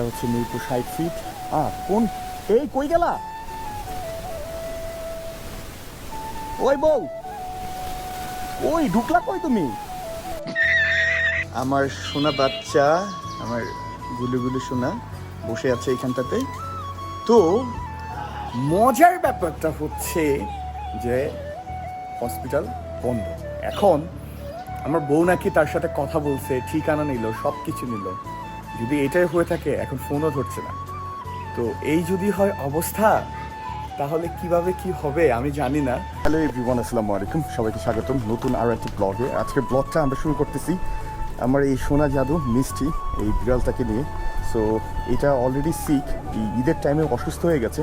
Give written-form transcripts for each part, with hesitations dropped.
হচ্ছে মিরপুর 60 ফিট। কোন এই কই গেলা? ওই বউ, ওই ঢুকলা কই তুমি? আমার সোনা বাচ্চা, আমার গুলু সোনা বসে আছে এইখানটাতে। তো মজার ব্যাপারটা হচ্ছে যে হসপিটাল বন্ধ। এখন আমার বউ নাকি তার সাথে কথা বলছে, ঠিকানা নিল, সব কিছু নিল। যদি এটাই হয়ে থাকে, এখন ফোনও ধরছে না। তো এই যদি হয় অবস্থা, তাহলে কিভাবে কি হবে আমি জানি না। হ্যালো এভরিওয়ান, আসসালামু আলাইকুম, সবাইকে স্বাগতম নতুন আরও একটি ব্লগে। আজকের ব্লগটা আমরা শুরু করতেছি আমার এই সোনা জাদু মিষ্টি এই বিড়ালটাকে নিয়ে। সো এটা অলরেডি সিক, এই ঈদের টাইমে অসুস্থ হয়ে গেছে।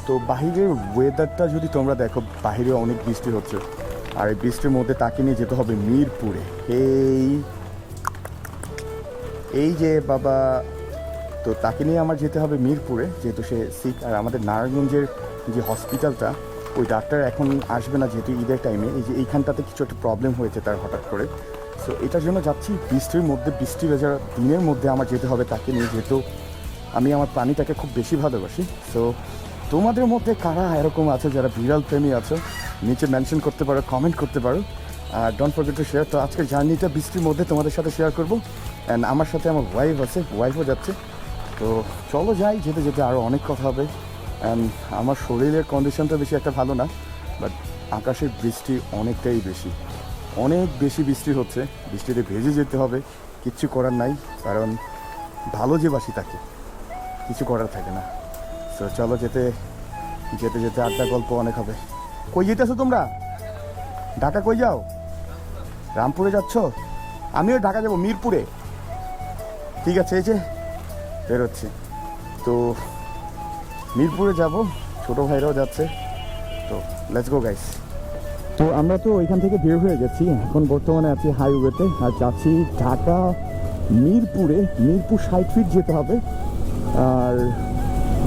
তো বাহিরের ওয়েদারটা যদি তোমরা দেখো, বাহিরে অনেক বৃষ্টি হচ্ছে, আর এই বৃষ্টির মধ্যে তাকে নিয়ে যেতে হবে মিরপুরে। এই যে বাবা, তো তাকে নিয়ে আমার যেতে হবে মিরপুরে, যেহেতু সে সিক। আর আমাদের নারায়ণগঞ্জের যে হসপিটালটা, ওই ডাক্তার এখন আসবে না যেহেতু ঈদের টাইমে। এই যে এইখানটাতে কিছু একটা প্রবলেম হয়েছে তার হঠাৎ করে। সো এটার জন্য যাচ্ছি বৃষ্টির মধ্যে, বৃষ্টি ভেজা দিনের মধ্যে আমার যেতে হবে তাকে নিয়ে, যেহেতু আমি আমার প্রাণীটাকে খুব বেশি ভালোবাসি। সো তোমাদের মধ্যে কারা এরকম আছে যারা বিড়াল প্রেমী আছো, নিচে মেনশন করতে পারো, কমেন্ট করতে পারো। আর ডোন্ট ফরগেট টু শেয়ার। তো আজকের জার্নিটা বৃষ্টির মধ্যে তোমাদের সাথে শেয়ার করবো। অ্যান্ড আমার সাথে আমার ওয়াইফ আছে, ওয়াইফও যাচ্ছে। তো চলো যাই, যেতে যেতে আরও অনেক কথা হবে। অ্যান্ড আমার শরীরের কন্ডিশনটা বেশি একটা ভালো না, বাট আকাশের বৃষ্টি অনেকটাই বেশি, অনেক বেশি বৃষ্টি হচ্ছে। বৃষ্টিতে ভেজে যেতে হবে, কিচ্ছু করার নাই, কারণ ভালো যে বাসি তাকে কিছু করার থাকে না। তো চলো যেতে যেতে যেতে আড্ডা গল্প অনেক হবে। কই যেতেছো তোমরা? ঢাকা কই যাও? রামপুরে যাচ্ছ? আমিও ঢাকা যাবো, মিরপুরে। ঠিক আছে, এই যে বেরোচ্ছি। তো মিরপুরে যাব, ছোটো ভাইরাও যাচ্ছে। তো লেটস গো গাইস। তো আমরা তো ওইখান থেকে বের হয়ে গেছি, এখন বর্তমানে আছি হাইওয়েতে আর যাচ্ছি ঢাকা মিরপুরে। মিরপুর 60 ফিট যেতে হবে। আর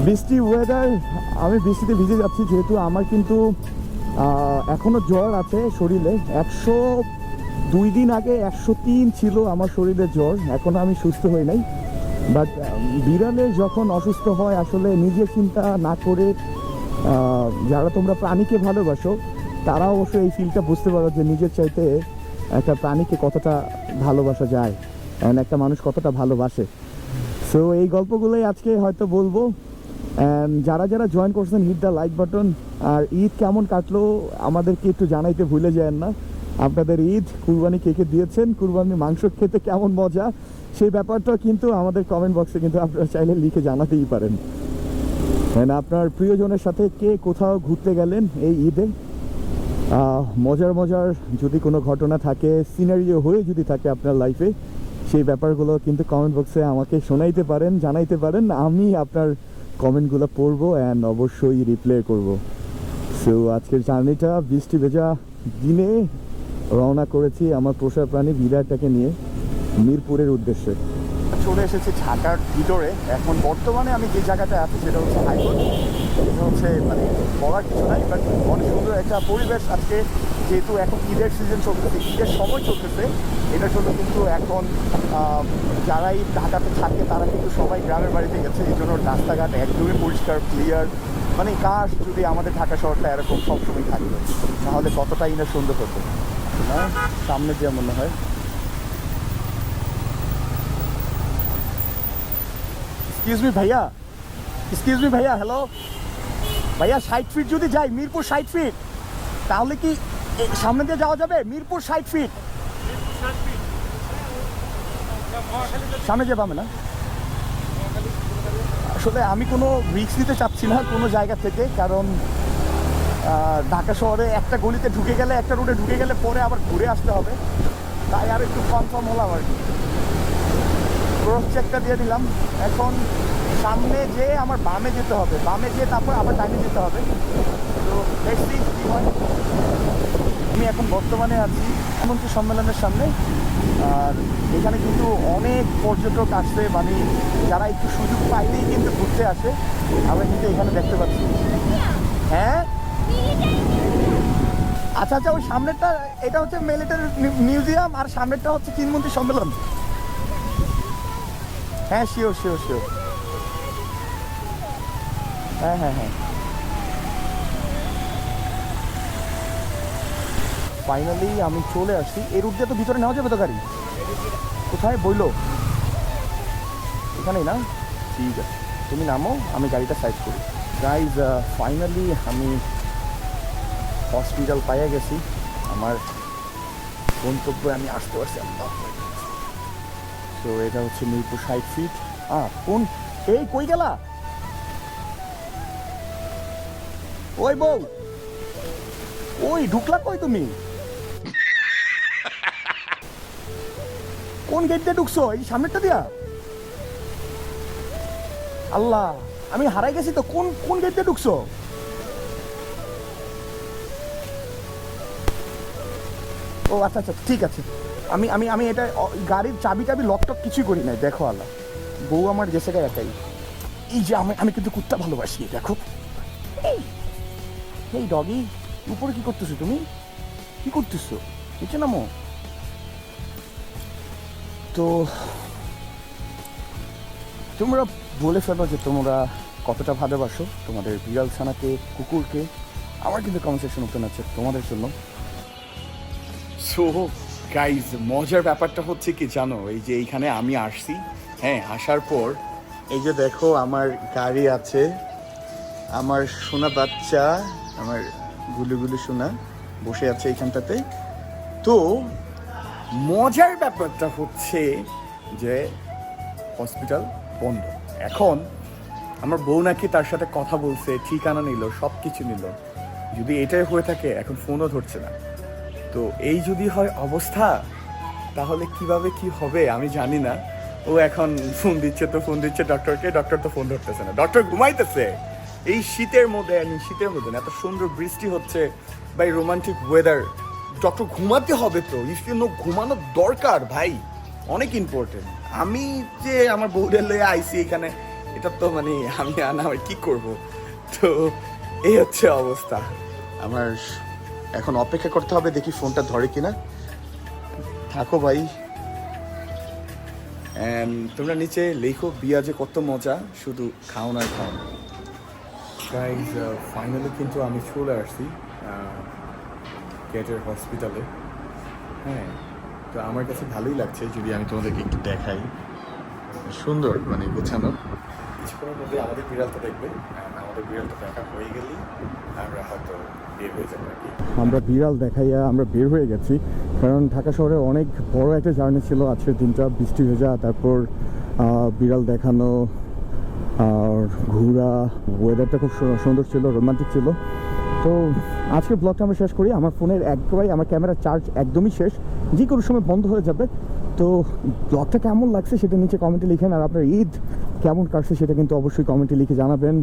বৃষ্টি ওয়েদার, আমি বৃষ্টিতে ভিজে যাচ্ছি যেহেতু আমার কিন্তু এখনও জ্বর আছে শরীরে। 102 দিন আগে 103 ছিল আমার শরীরে জ্বর, এখনও আমি সুস্থ হই নাই। বাট বিড়ালে যখন অসুস্থ হয়, আসলে নিজে চিন্তা না করে, যারা তোমরা প্রাণীকে ভালোবাসো তারা অবশ্যই এই ফিলটা বুঝতে পারো যে নিজের চাইতে একটা প্রাণীকে কতটা ভালোবাসা যায়, এমন একটা মানুষ কতটা ভালোবাসে। সো এই গল্পগুলোই আজকে হয়তো বলবো। যারা যারা জয়েন করছেন, হিট দ্য লাইক বাটন। আর ঈদ কেমন কাটলো আমাদেরকে একটু জানাইতে ভুলে যান না। আপনাদের ঈদ, কুরবানি কে কে দিয়েছেন, কুরবানির মাংস খেতে কেমন মজা, সেই ব্যাপারটা কিন্তু আমাদের কমেন্ট বক্সে কিন্তু আপনারা চাইলে লিখে জানাতেই পারেন। আপনার প্রিয়জনের সাথে কে কোথাও ঘুরতে গেলেন এই ঈদে, মজার মজার যদি কোনো ঘটনা থাকে, সিনারিও হয়ে যদি থাকে আপনার লাইফে, সেই ব্যাপারগুলো কিন্তু কমেন্ট বক্সে আমাকে শোনাইতে পারেন, জানাইতে পারেন। আমি আপনার কমেন্টগুলো পড়বো অ্যান্ড অবশ্যই রিপ্লাই করব। সো আজকের জার্নিটা বৃষ্টি ভেজা দিনে রওনা করেছি আমার পোষা প্রাণী বিড়ালটাকে নিয়ে মিরপুরের উদ্দেশ্যে। চলে এসেছি ঢাকার ভিতরে। এখন বর্তমানে আমি যে জায়গাটা আছি সেটা হচ্ছে হাইকোর্ট। এটা হচ্ছে মানে বলার কিছু নাই, বাট অনেক সুন্দর একটা পরিবেশ আজকে। যেহেতু এখন ঈদের সিজন চলতেছে, ঈদের সময় চলতেছে, এটার জন্য কিন্তু এখন যারাই ঢাকাতে থাকে তারা কিন্তু সবাই গ্রামের বাড়িতে গেছে। এই জন্য রাস্তাঘাট একদমই পরিষ্কার, ক্লিয়ার। মানে কাশ যদি আমাদের ঢাকা শহরটা এরকম সবসময় থাকবে, তাহলে কতটাই না সুন্দর হতো না। সামনে যে মনে হয়, এক্সকিউজ মি ভাইয়া, এক্সকিউজ মি ভাইয়া, হ্যালো ভাইয়া, 60 ফিট যদি যাই, মিরপুর 60 ফিট, তাহলে কি সামনে দিয়ে যাওয়া যাবে? মিরপুর 60 ফিট সামনে যে পাবে না। আসলে আমি কোনো রিস্ক নিতে চাচ্ছি না কোনো জায়গা থেকে, কারণ ঢাকা শহরে একটা গলিতে ঢুকে গেলে, একটা রোডে ঢুকে গেলে পরে আবার ঘুরে আসতে হবে। তাই আর একটু কনফার্ম হলাম আর কি। ক্রস চেকটা দিয়ে দিলাম। এখন সামনে যেয়ে আমার বামে যেতে হবে, বামে যেয়ে তারপর আবার ডাইনে যেতে হবে। তো দেখছি কী হয়। আমি এখন বর্তমানে আছি এমনকি সম্মেলনের সামনে। আর এখানে কিন্তু অনেক পর্যটক আসছে, মানে যারা একটু সুযোগ পাইলেই কিন্তু ঘুরতে আসে। আমরা কিন্তু এখানে দেখতে পাচ্ছি। হ্যাঁ আচ্ছা আচ্ছা, ওই সামনেরটা এটা হচ্ছে মিলিটারি মিউজিয়াম, আর সামনেরটা হচ্ছে 3 মন্ত্রী সম্মেলন। হ্যাঁ শিওর শিওর শিওর। হ্যাঁ হ্যাঁ হ্যাঁ, ফাইনালি আমি চলে আসছি। এই রুট দিয়ে তো ভিতরে নেওয়া যাবে তো গাড়ি? কোথায় বইলো? এখানেই না? ঠিক আছে, তুমি নামো, আমি গাড়িটা সাইড করি। গাইজ ফাইনালি আমি হসপিটাল পাইয়া গেছি। আমার গন্তব্যে আমি আসতে পারছি। তো এটা হচ্ছে মিরপুর 60 ফিট। কোন এই কই গেলা? ওই বউ, ওই ঢুকলা কই তুমি? কোন গেট দিয়ে ঢুকছো? এই সামনেরটা দিয়া? আল্লাহ, আমি হারাই গেছি তো। কোন কোন গেট দিয়ে ঢুকছো? ও আচ্ছা আচ্ছা, ঠিক আছে। আমি আমি আমি এটা গাড়ির চাবি টাবি লক টক কিছুই করি নাই। দেখো আল্লাহ, বউ আমার গেছে গা একাই। এই যে আমি আমি কিন্তু কুত্তা ভালোবাসি, দেখো। এই এই ডগি, উপরে কি করতেছো তুমি? কি করতেছো? নিচে নামো। তো তোমরা বলে ফেলো যে তোমরা কতটা ভালোবাসো তোমাদের বিড়াল ছানাকে, কুকুরকে। আমার কিন্তু কনভারসেশন ওপেন আছে তোমাদের জন্য। সো গাইজ, মজার ব্যাপারটা হচ্ছে কি জানো, এই যে এইখানে আমি আসছি, হ্যাঁ, আসার পর এই যে দেখো আমার গাড়ি আছে, আমার সোনা বাচ্চা, আমার গুলু সোনা বসে আছে এইখানটাতে। তো মজার ব্যাপারটা হচ্ছে যে হসপিটাল বন্ধ এখন। আমার বউ নাকি তার সাথে কথা বলছে, ঠিকানা নিল, সব কিছু নিল। যদি এটাই হয়ে থাকে, এখন ফোনও ধরছে না। তো এই যদি হয় অবস্থা, তাহলে কিভাবে কি হবে আমি জানি না। ও এখন ফোন দিচ্ছে তো ফোন দিচ্ছে ডক্টরকে, ডক্টর তো ফোন ধরতেছে না, ডক্টর ঘুমাইতেছে। এই শীতের মধ্যে, শীতের মধ্যে না, এত সুন্দর বৃষ্টি হচ্ছে, ভাই রোমান্টিক ওয়েদার, ডক্টর ঘুমাতে হবে তো। ঘুমানো দরকার ভাই, অনেক ইম্পর্টেন্ট। আমি যে আমার বউদের লয়ে আইসি এখানে, এটা তো মানে আমি আমি কি করব। তো এই হচ্ছে অবস্থা আমার। এখন অপেক্ষা করতে হবে, দেখি ফোনটা ধরে কিনা। থাকো ভাই। তোমরা নিচে লেখো বিয়া যে কত মজা, শুধু খাও না খাও। গাইজ ফাইনালি কিন্তু আমি চলে আসছি কেটের হসপিটালে। হ্যাঁ, তো আমার কাছে ভালোই লাগছে। যদি আমি তোমাদেরকে একটু দেখাই, সুন্দর মানে গোছানো। কিছুক্ষণের মধ্যে আমাদের বিড়ালটা দেখবে, আমাদের বিড়ালটা দেখা হয়ে গেলেই আমরা হয়তো বের হয়ে যাবো আর কি। আমরা বিড়াল দেখাইয়া আমরা বের হয়ে গেছি, কারণ ঢাকা শহরে অনেক বড় একটা জার্নি ছিল আজকের দিনটা। বৃষ্টি ভেজা, তারপর বিড়াল দেখানো আর ঘোরা, ওয়েদারটা খুব সুন্দর ছিল, রোমান্টিক ছিল। তো আজকের ব্লগটা আমরা শেষ করি। আমার ফোনের একবারে আমার ক্যামেরার চার্জ একদমই শেষ, যে কোনো সময় বন্ধ হয়ে যাবে। তো ব্লগটা কেমন লাগছে সেটা নিচে কমেন্টে লিখেন, আর আপনার ঈদ কেমন কাটছে সেটা কিন্তু অবশ্যই কমেন্টে লিখে জানাবেন।